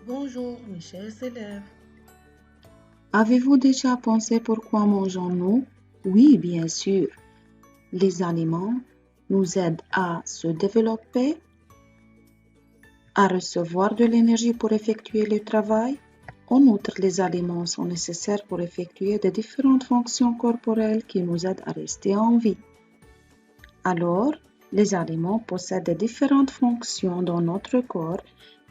Bonjour mes chers élèves. Avez-vous déjà pensé pourquoi mangeons-nous? Oui, bien sûr. Les aliments nous aident à se développer, à recevoir de l'énergie pour effectuer le travail. En outre, les aliments sont nécessaires pour effectuer de différentes fonctions corporelles qui nous aident à rester en vie. Alors, les aliments possèdent différentes fonctions dans notre corps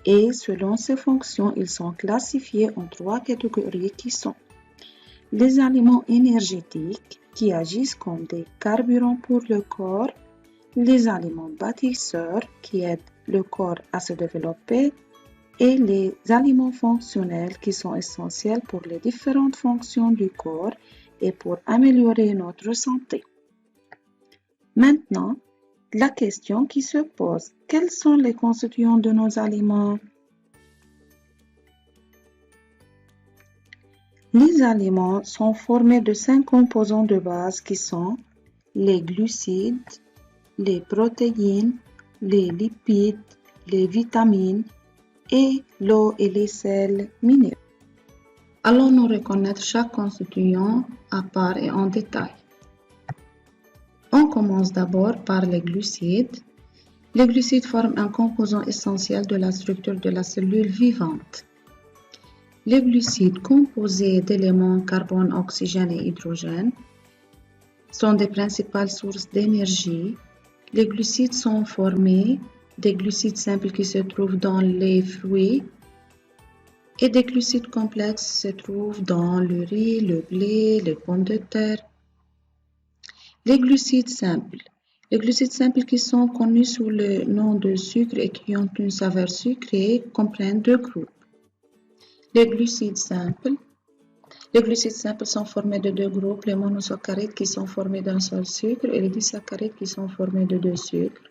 et selon ces fonctions, ils sont classifiés en 3 catégories qui sont les aliments énergétiques qui agissent comme des carburants pour le corps, les aliments bâtisseurs qui aident le corps à se développer et les aliments fonctionnels qui sont essentiels pour les différentes fonctions du corps et pour améliorer notre santé. Maintenant, la question qui se pose, quels sont les constituants de nos aliments? Les aliments sont formés de 5 composants de base qui sont les glucides, les protéines, les lipides, les vitamines et l'eau et les sels minéraux. Allons-nous reconnaître chaque constituant à part et en détail. On commence d'abord par les glucides. Les glucides forment un composant essentiel de la structure de la cellule vivante. Les glucides composés d'éléments carbone, oxygène et hydrogène sont des principales sources d'énergie. Les glucides sont formés des glucides simples qui se trouvent dans les fruits et des glucides complexes qui se trouvent dans le riz, le blé, les pommes de terre. Les glucides simples qui sont connus sous le nom de sucre et qui ont une saveur sucrée comprennent 2 groupes. Les glucides simples sont formés de 2 groupes, les monosaccharides qui sont formés d'un seul sucre et les disaccharides qui sont formés de 2 sucres.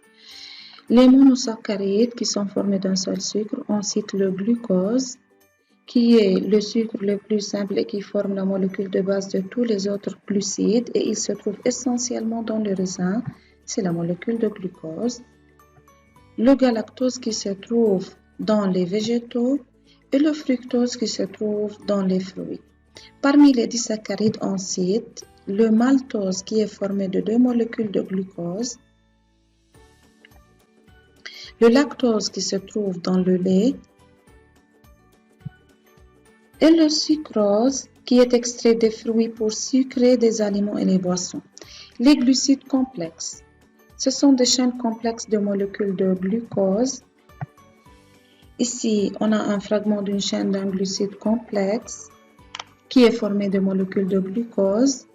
Les monosaccharides qui sont formés d'un seul sucre, on cite le glucose, qui est le sucre le plus simple et qui forme la molécule de base de tous les autres glucides et il se trouve essentiellement dans le raisin, c'est la molécule de glucose. Le galactose qui se trouve dans les végétaux et le fructose qui se trouve dans les fruits. Parmi les disaccharides, on cite le maltose qui est formé de 2 molécules de glucose, le lactose qui se trouve dans le lait et le sucrose qui est extrait des fruits pour sucrer des aliments et les boissons. Les glucides complexes, ce sont des chaînes complexes de molécules de glucose. Ici, on a un fragment d'une chaîne d'un glucide complexe qui est formé de molécules de glucose.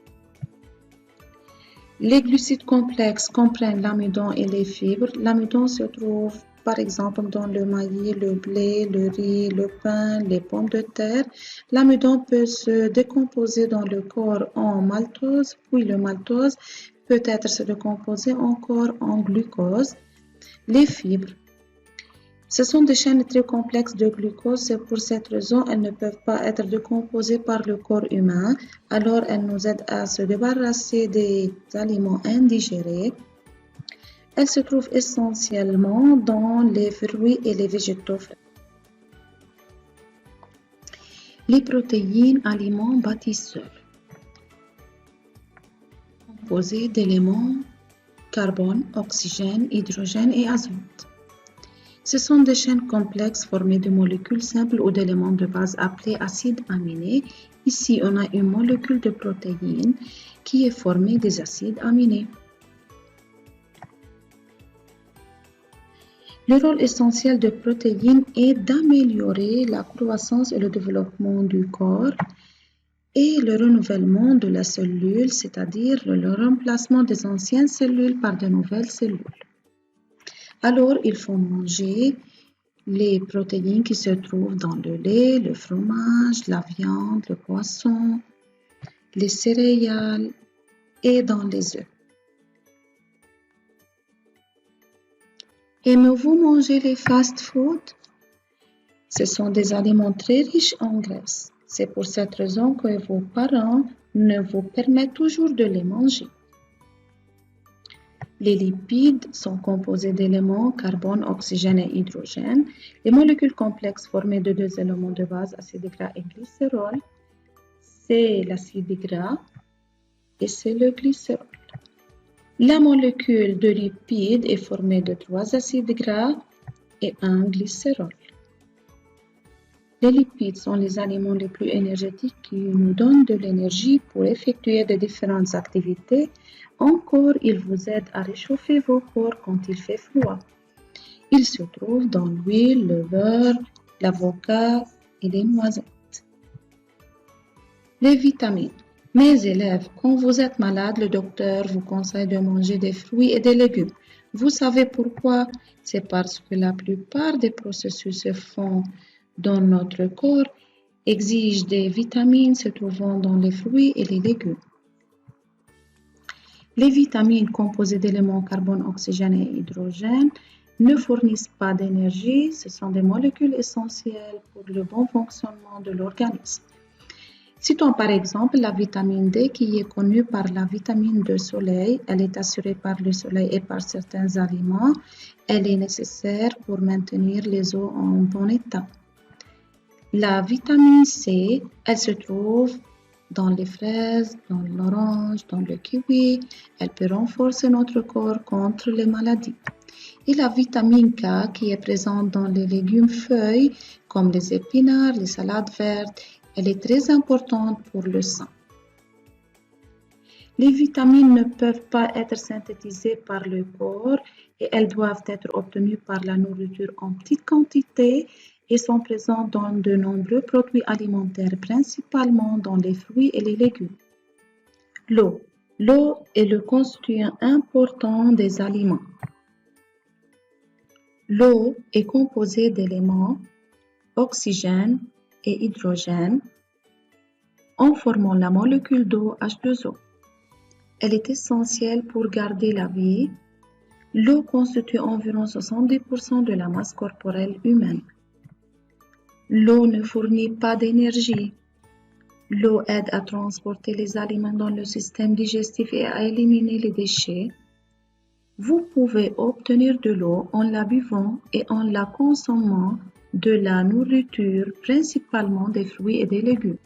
Les glucides complexes comprennent l'amidon et les fibres. L'amidon se trouve par exemple dans le maïs, le blé, le riz, le pain, les pommes de terre. L'amidon peut se décomposer dans le corps en maltose, puis le maltose peut être se décomposer encore en glucose. Les fibres, ce sont des chaînes très complexes de glucose, c'est pour cette raison elles ne peuvent pas être décomposées par le corps humain, alors elles nous aident à se débarrasser des aliments indigérés. Elles se trouvent essentiellement dans les fruits et les végétaux frais. Les protéines, aliments bâtisseurs, composés d'éléments carbone, oxygène, hydrogène et azote. Ce sont des chaînes complexes formées de molécules simples ou d'éléments de base appelés acides aminés. Ici, on a une molécule de protéine qui est formée des acides aminés. Le rôle essentiel des protéines est d'améliorer la croissance et le développement du corps et le renouvellement de la cellule, c'est-à-dire le remplacement des anciennes cellules par de nouvelles cellules. Alors, il faut manger les protéines qui se trouvent dans le lait, le fromage, la viande, le poisson, les céréales et dans les œufs. Aimez-vous manger les fast-foods? Ce sont des aliments très riches en graisse. C'est pour cette raison que vos parents ne vous permettent toujours de les manger. Les lipides sont composés d'éléments carbone, oxygène et hydrogène. Les molécules complexes formées de deux éléments de base, acide gras et glycérol, c'est l'acide gras et c'est le glycérol. La molécule de lipides est formée de 3 acides gras et un glycérol. Les lipides sont les aliments les plus énergétiques qui nous donnent de l'énergie pour effectuer de différentes activités. Encore, ils vous aident à réchauffer vos corps quand il fait froid. Ils se trouvent dans l'huile, le beurre, l'avocat et les noisettes. Les vitamines. Mes élèves, quand vous êtes malade, le docteur vous conseille de manger des fruits et des légumes. Vous savez pourquoi? C'est parce que la plupart des processus se font dans notre corps, exigent des vitamines se trouvant dans les fruits et les légumes. Les vitamines composées d'éléments carbone, oxygène et hydrogène ne fournissent pas d'énergie, ce sont des molécules essentielles pour le bon fonctionnement de l'organisme. Citons par exemple la vitamine D qui est connue par la vitamine de soleil. Elle est assurée par le soleil et par certains aliments. Elle est nécessaire pour maintenir les os en bon état. La vitamine C, elle se trouve dans les fraises, dans l'orange, dans le kiwi. Elle peut renforcer notre corps contre les maladies. Et la vitamine K qui est présente dans les légumes feuilles comme les épinards, les salades vertes, elle est très importante pour le sang. Les vitamines ne peuvent pas être synthétisées par le corps et elles doivent être obtenues par la nourriture en petite quantité et sont présentes dans de nombreux produits alimentaires, principalement dans les fruits et les légumes. L'eau. L'eau est le constituant important des aliments. L'eau est composée d'éléments oxygène et hydrogène en formant la molécule d'eau H2O. Elle est essentielle pour garder la vie. L'eau constitue environ 70% de la masse corporelle humaine. L'eau ne fournit pas d'énergie. L'eau aide à transporter les aliments dans le système digestif et à éliminer les déchets. Vous pouvez obtenir de l'eau en la buvant et en la consommant de la nourriture, principalement des fruits et des légumes.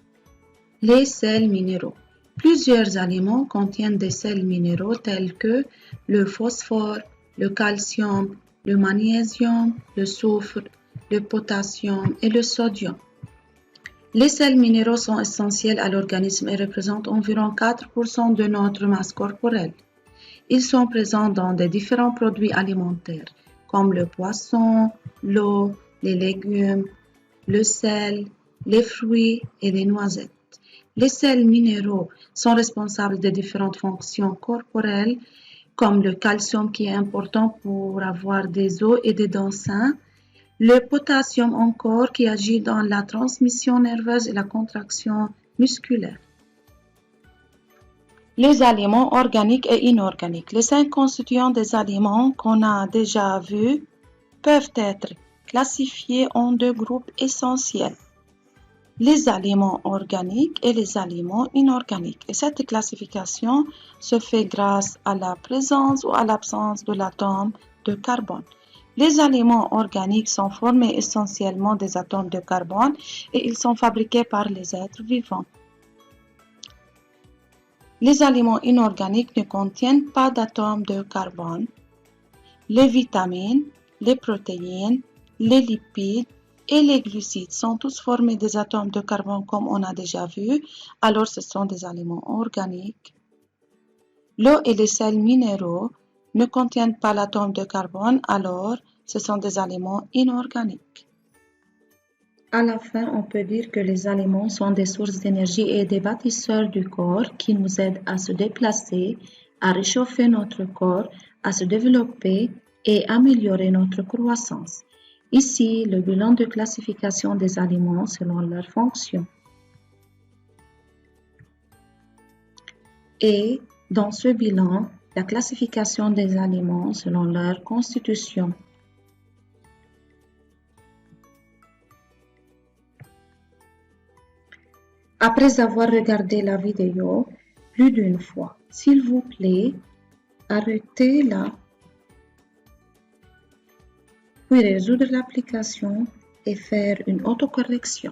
Les sels minéraux. Plusieurs aliments contiennent des sels minéraux tels que le phosphore, le calcium, le magnésium, le soufre, le potassium et le sodium. Les sels minéraux sont essentiels à l'organisme et représentent environ 4% de notre masse corporelle. Ils sont présents dans des différents produits alimentaires comme le poisson, l'eau, les légumes, le sel, les fruits et les noisettes. Les sels minéraux sont responsables de différentes fonctions corporelles comme le calcium qui est important pour avoir des os et des dents sains, le potassium encore qui agit dans la transmission nerveuse et la contraction musculaire. Les aliments organiques et inorganiques. Les 5 constituants des aliments qu'on a déjà vus peuvent être classifiés en 2 groupes essentiels. Les aliments organiques et les aliments inorganiques. Et cette classification se fait grâce à la présence ou à l'absence de l'atome de carbone. Les aliments organiques sont formés essentiellement des atomes de carbone et ils sont fabriqués par les êtres vivants. Les aliments inorganiques ne contiennent pas d'atomes de carbone. Les vitamines, les protéines, les lipides et les glucides sont tous formés des atomes de carbone comme on a déjà vu, alors ce sont des aliments organiques. L'eau et les sels minéraux ne contiennent pas l'atome de carbone, alors ce sont des aliments inorganiques. À la fin, on peut dire que les aliments sont des sources d'énergie et des bâtisseurs du corps qui nous aident à se déplacer, à réchauffer notre corps, à se développer et améliorer notre croissance. Ici, le bilan de classification des aliments selon leur fonction. Et dans ce bilan, la classification des aliments selon leur constitution. Après avoir regardé la vidéo plus d'une fois, s'il vous plaît, Arrêtez là, puis résoudre l'application et faire une autocorrection.